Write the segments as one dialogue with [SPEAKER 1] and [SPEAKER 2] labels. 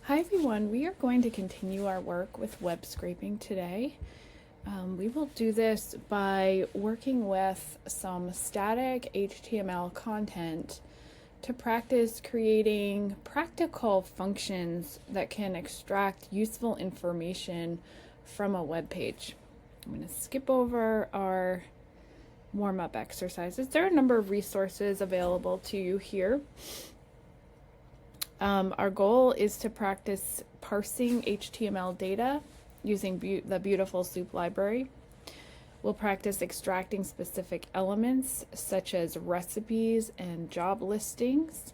[SPEAKER 1] Hi everyone, we are going to continue our work with web scraping today. We will do this by working with some static HTML content to practice creating practical functions that can extract useful information from a web page. I'm going to skip over our warm-up exercises. There are a number of resources available to you here. Our goal is to practice parsing HTML data using the Beautiful Soup library. We'll practice extracting specific elements such as recipes and job listings.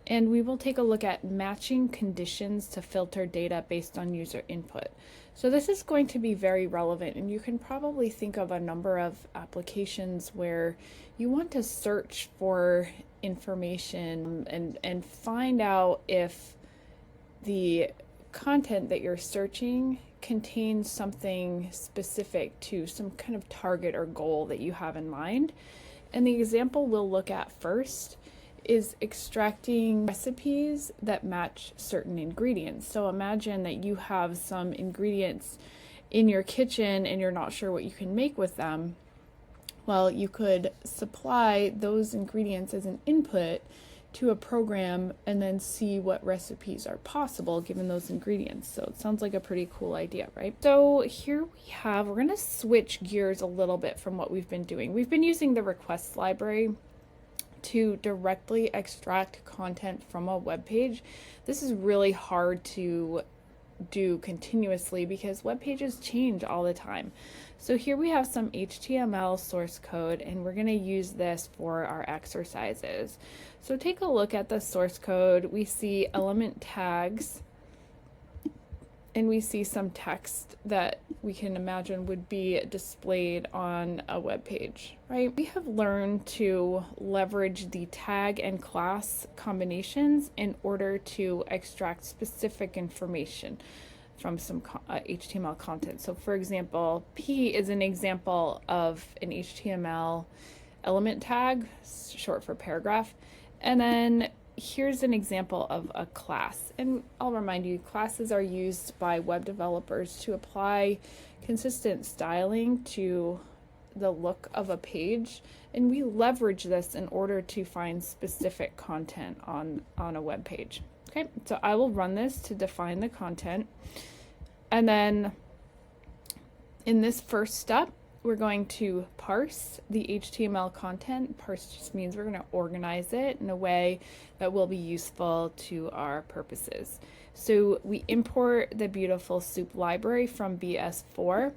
[SPEAKER 1] And we will take a look at matching conditions to filter data based on user input. So this is going to be very relevant, and you can probably think of a number of applications where you want to search for information and find out if the content that you're searching contains something specific to some kind of target or goal that you have in mind. And the example we'll look at first is extracting recipes that match certain ingredients. So imagine that you have some ingredients in your kitchen and you're not sure what you can make with them. Well, you could supply those ingredients as an input to a program and then see what recipes are possible given those ingredients. So it sounds like a pretty cool idea, right? So here we're going to switch gears a little bit from what we've been doing. We've been using the requests library to directly extract content from a web page. This is really hard to do continuously because web pages change all the time. So here we have some HTML source code, and we're going to use this for our exercises. So take a look at the source code. We see element tags, and we see some text that we can imagine would be displayed on a web page, right? We have learned to leverage the tag and class combinations in order to extract specific information from some HTML content. So for example, P is an example of an HTML element tag, short for paragraph, and then here's an example of a class. And I'll remind you, classes are used by web developers to apply consistent styling to the look of a page. And we leverage this in order to find specific content on a web page. Okay, so I will run this to define the content. And then in this first step, we're going to parse the HTML content. Parse just means we're going to organize it in a way that will be useful to our purposes. So we import the Beautiful Soup library from BS4.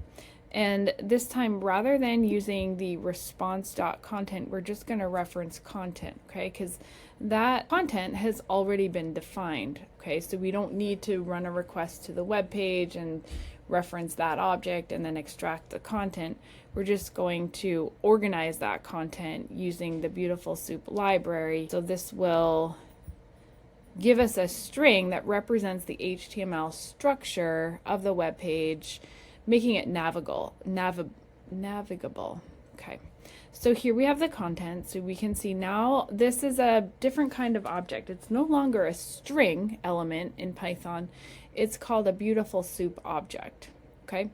[SPEAKER 1] And this time, rather than using the response.content, we're just going to reference content, okay? Because that content has already been defined, okay? So we don't need to run a request to the web page and reference that object and then extract the content. We're just going to organize that content using the Beautiful Soup library. So this will give us a string that represents the HTML structure of the web page, making it navigable. Okay. So here we have the content. So we can see now this is a different kind of object. It's no longer a string element in Python. It's called a Beautiful Soup object. Okay.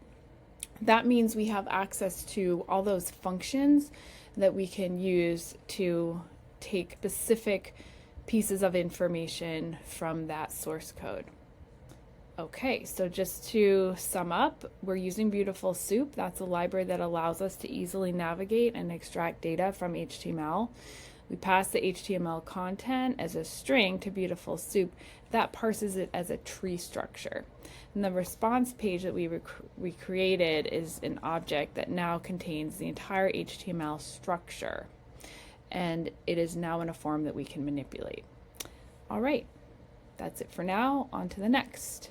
[SPEAKER 1] That means we have access to all those functions that we can use to take specific pieces of information from that source code. Okay, so just to sum up, we're using Beautiful Soup. That's a library that allows us to easily navigate and extract data from HTML. We pass the HTML content as a string to Beautiful Soup. That parses it as a tree structure. And the response page that we created is an object that now contains the entire HTML structure. And it is now in a form that we can manipulate. All right, that's it for now. On to the next.